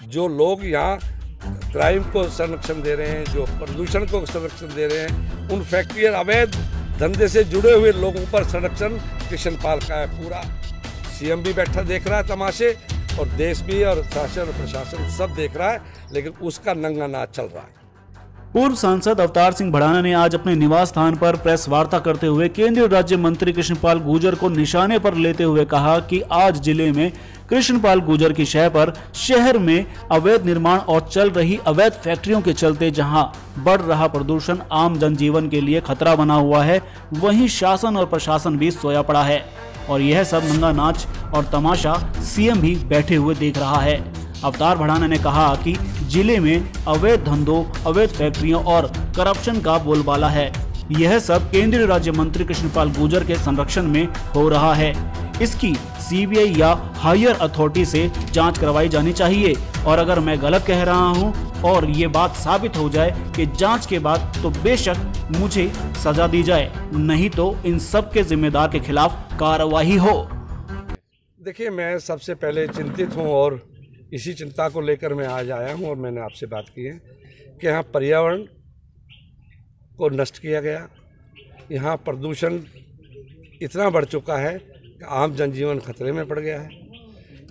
जो लोग यहाँ क्राइम को संरक्षण दे रहे हैं, जो प्रदूषण को संरक्षण दे रहे हैं, उन फैक्ट्री और अवैध धंधे से जुड़े हुए लोगों पर संरक्षण कृष्णपाल का है पूरा। सीएम भी बैठा देख रहा है तमाशे, और देश भी और शासन और प्रशासन सब देख रहा है, लेकिन उसका नंगा नाच चल रहा है। पूर्व सांसद अवतार सिंह भड़ाना ने आज अपने निवास स्थान पर प्रेस वार्ता करते हुए केंद्रीय राज्य मंत्री कृष्णपाल गुर्जर को निशाने पर लेते हुए कहा कि आज जिले में कृष्णपाल गुर्जर की शय पर शहर में अवैध निर्माण और चल रही अवैध फैक्ट्रियों के चलते जहां बढ़ रहा प्रदूषण आम जनजीवन के लिए खतरा बना हुआ है, वहीं शासन और प्रशासन भी सोया पड़ा है और यह सब नंगा नाच और तमाशा सीएम भी बैठे हुए देख रहा है। अवतार भड़ाना ने कहा कि जिले में अवैध धंधों, अवैध फैक्ट्रियों और करप्शन का बोलबाला है। यह सब केंद्रीय राज्य मंत्री कृष्णपाल गुर्जर के संरक्षण में हो रहा है। इसकी सीबीआई या हायर अथॉरिटी से जांच करवाई जानी चाहिए और अगर मैं गलत कह रहा हूं और ये बात साबित हो जाए कि जांच के बाद तो बेशक मुझे सजा दी जाए, नहीं तो इन सब के जिम्मेदार के खिलाफ कार्रवाई हो। देखिए, मैं सबसे पहले चिंतित हूं और इसी चिंता को लेकर मैं आज आया हूं और मैंने आपसे बात की है कि यहाँ पर्यावरण को नष्ट किया गया, यहाँ प्रदूषण इतना बढ़ चुका है कि आम जनजीवन खतरे में पड़ गया है।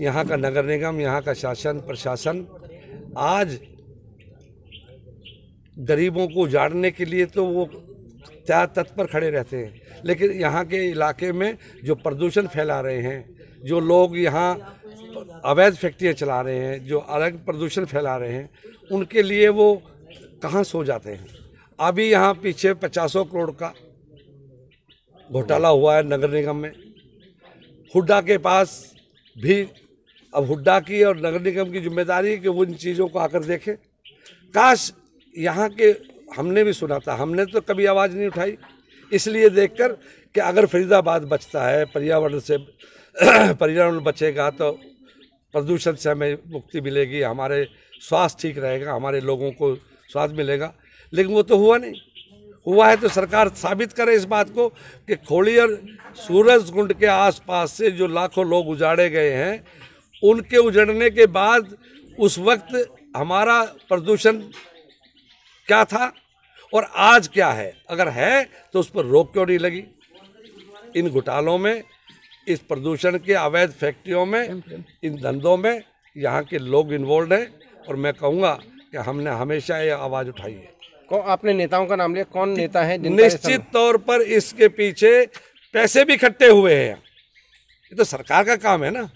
यहाँ का नगर निगम, यहाँ का शासन प्रशासन आज गरीबों को उजाड़ने के लिए तो वो तत्पर खड़े रहते हैं, लेकिन यहाँ के इलाके में जो प्रदूषण फैला रहे हैं, जो लोग यहाँ अवैध फैक्ट्रियाँ चला रहे हैं, जो अलग प्रदूषण फैला रहे हैं, उनके लिए वो कहाँ सो जाते हैं। अभी यहाँ पीछे 50 करोड़ का घोटाला हुआ है नगर निगम में। हुड्डा के पास भी अब हुड्डा की और नगर निगम की जिम्मेदारी है कि वो इन चीज़ों को आकर देखें। काश यहाँ के हमने भी सुना था, हमने तो कभी आवाज़ नहीं उठाई, इसलिए देखकर कि अगर फरीदाबाद बचता है, पर्यावरण से पर्यावरण बचेगा तो प्रदूषण से हमें मुक्ति मिलेगी, हमारे स्वास्थ्य ठीक रहेगा, हमारे लोगों को स्वास्थ्य मिलेगा, लेकिन वो तो हुआ नहीं। हुआ है तो सरकार साबित करे इस बात को कि खोड़ी और सूरजकुंड के आसपास से जो लाखों लोग उजाड़े गए हैं, उनके उजड़ने के बाद उस वक्त हमारा प्रदूषण क्या था और आज क्या है। अगर है तो उस पर रोक क्यों नहीं लगी। इन घोटालों में, इस प्रदूषण के अवैध फैक्ट्रियों में, इन धंधों में यहाँ के लोग इन्वॉल्व हैं और मैं कहूँगा कि हमने हमेशा ये आवाज़ उठाई है। आपने नेताओं का नाम लिया, कौन नेता है? निश्चित तौर पर इसके पीछे पैसे भी इकट्ठे हुए हैं। ये तो सरकार का काम है ना।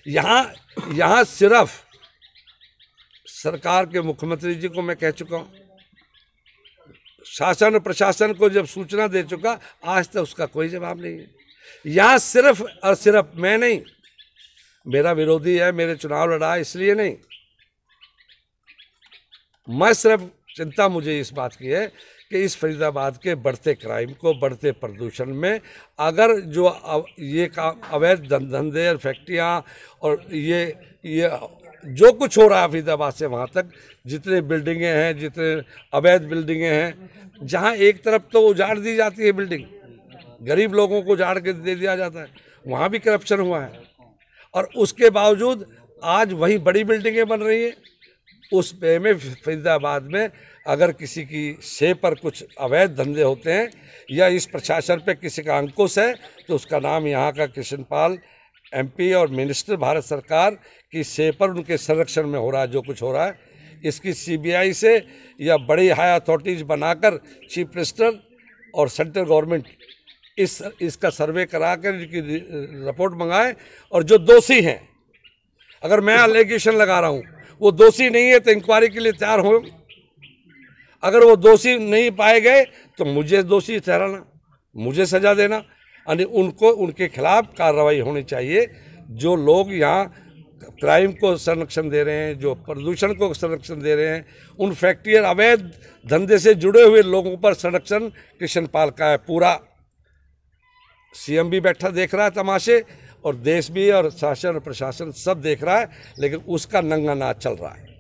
यहाँ सिर्फ सरकार के मुख्यमंत्री जी को मैं कह चुका हूँ, शासन और प्रशासन को जब सूचना दे चुका, आज तक उसका कोई जवाब नहीं है। यहाँ सिर्फ और सिर्फ मैं नहीं, मेरा विरोधी है, मेरे चुनाव लड़ा इसलिए नहीं, मैं सिर्फ चिंता मुझे इस बात की है कि इस फरीदाबाद के बढ़ते क्राइम को, बढ़ते प्रदूषण में अगर जो ये काम अवैध धंधे और फैक्ट्रियाँ और ये जो कुछ हो रहा है फरीदाबाद से वहाँ तक, जितने बिल्डिंगें हैं, जितने अवैध बिल्डिंगें हैं, जहाँ एक तरफ तो उजाड़ दी जाती है बिल्डिंग, गरीब लोगों को उजाड़ के दे दिया जाता है, वहाँ भी करप्शन हुआ है और उसके बावजूद आज वही बड़ी बिल्डिंगें बन रही हैं। उस पे में फरीदाबाद में अगर किसी की शे पर कुछ अवैध धंधे होते हैं या इस प्रशासन पे किसी का अंकुश है तो उसका नाम यहाँ का कृष्णपाल एमपी और मिनिस्टर भारत सरकार की शे पर उनके संरक्षण में हो रहा है जो कुछ हो रहा है। इसकी सीबीआई से या बड़ी हाई अथॉरिटीज बनाकर चीफ मिनिस्टर और सेंट्रल गवर्नमेंट इसका सर्वे करा कर इनकी रिपोर्ट मंगाए और जो दोषी हैं, अगर मैं एलिगेशन लगा रहा हूँ वो दोषी नहीं है तो इंक्वायरी के लिए तैयार हो। अगर वो दोषी नहीं पाए गए तो मुझे दोषी ठहराना, मुझे सजा देना, यानी उनको उनके खिलाफ कार्रवाई होनी चाहिए। जो लोग यहाँ क्राइम को संरक्षण दे रहे हैं, जो प्रदूषण को संरक्षण दे रहे हैं, उन फैक्ट्री और अवैध धंधे से जुड़े हुए लोगों पर संरक्षण कृष्णपाल का है पूरा। सीएम भी बैठा देख रहा है तमाशे, और देश भी और शासन और प्रशासन सब देख रहा है, लेकिन उसका नंगा नाच चल रहा है।